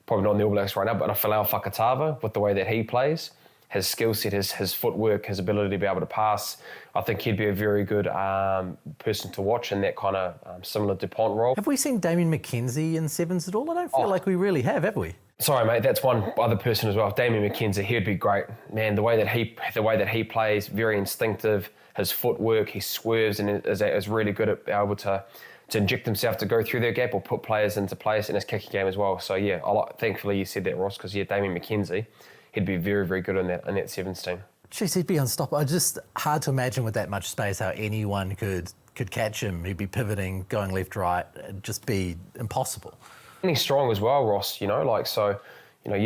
probably not in the All Blacks right now, but a Folau Fakatava with the way that he plays, his skill set, his footwork, his ability to be able to pass. I think he'd be a very good person to watch in that kind of similar Dupont role. Have we seen Damian McKenzie in Sevens at all? I don't feel like we really have we? Sorry, mate. That's one other person as well. Damian McKenzie, he'd be great, man. The way that he plays, very instinctive. His footwork, he swerves and is really good at being able to inject himself to go through their gap or put players into place in his kicking game as well. So yeah, thankfully you said that, Ross, because Damian McKenzie, he'd be very, very good in that Sevens team. Jeez, he'd be unstoppable. Just hard to imagine with that much space how anyone could catch him. He'd be pivoting, going left, right. It'd just be impossible. And he's strong as well, Ross, you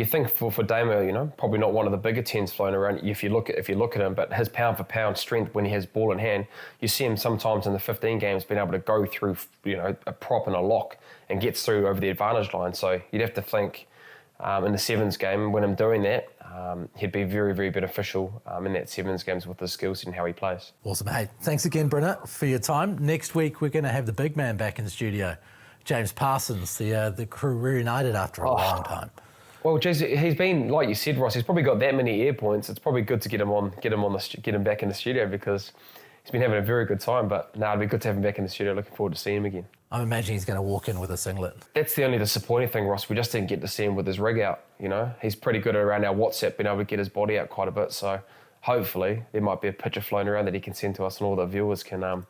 think for Damo, probably not one of the bigger 10s flown around if you look at him, but his pound for pound strength when he has ball in hand, you see him sometimes in the 15 games being able to go through, a prop and a lock and gets through over the advantage line. So you'd have to think in the Sevens game, when I'm doing that, he'd be very, very beneficial in that Sevens games with his skills and how he plays. Awesome. Hey, thanks again, Brynner, for your time. Next week, we're going to have the big man back in the studio, James Parsons. The crew reunited after a long time. Well, geez, he's been, like you said, Ross, he's probably got that many air points. It's probably good to get him back in the studio, because he's been having a very good time. But it'd be good to have him back in the studio. Looking forward to seeing him again. I'm imagining he's going to walk in with a singlet. That's the only disappointing thing, Ross. We just didn't get to see him with his rig out. He's pretty good around our WhatsApp, being able to get his body out quite a bit. So hopefully there might be a picture floating around that he can send to us, and all the viewers can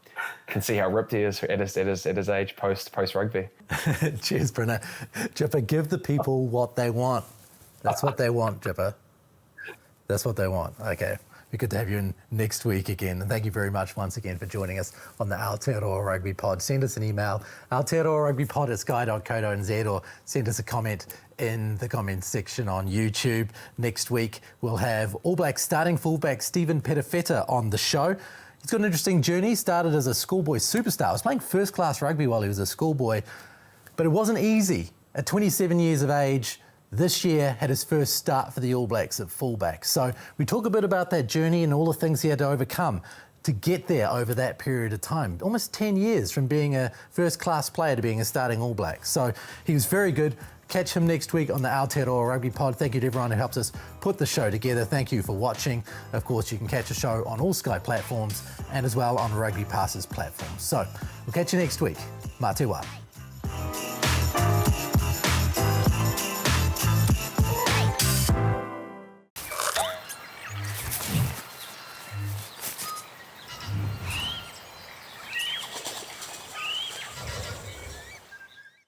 see how ripped he is at his age post rugby. Cheers, Brynner. Jipper, give the people what they want. That's what they want, Jipper. That's what they want. Okay. Be good to have you in next week again. And thank you very much once again for joining us on the Aotearoa Rugby Pod. Send us an email, aotearoarugbypod@sky.co.nz, or send us a comment in the comments section on YouTube. Next week, we'll have All Blacks starting fullback Stephen Petafeta on the show. He's got an interesting journey. Started as a schoolboy superstar. He was playing first-class rugby while he was a schoolboy, but it wasn't easy. At 27 years of age, this year had his first start for the All Blacks at fullback. So we talk a bit about that journey and all the things he had to overcome to get there over that period of time. Almost 10 years from being a first-class player to being a starting All Black. So he was very good. Catch him next week on the Aotearoa Rugby Pod. Thank you to everyone who helps us put the show together. Thank you for watching. Of course, you can catch the show on all Sky platforms and as well on Rugby Passes platforms. So we'll catch you next week. Mā te wā.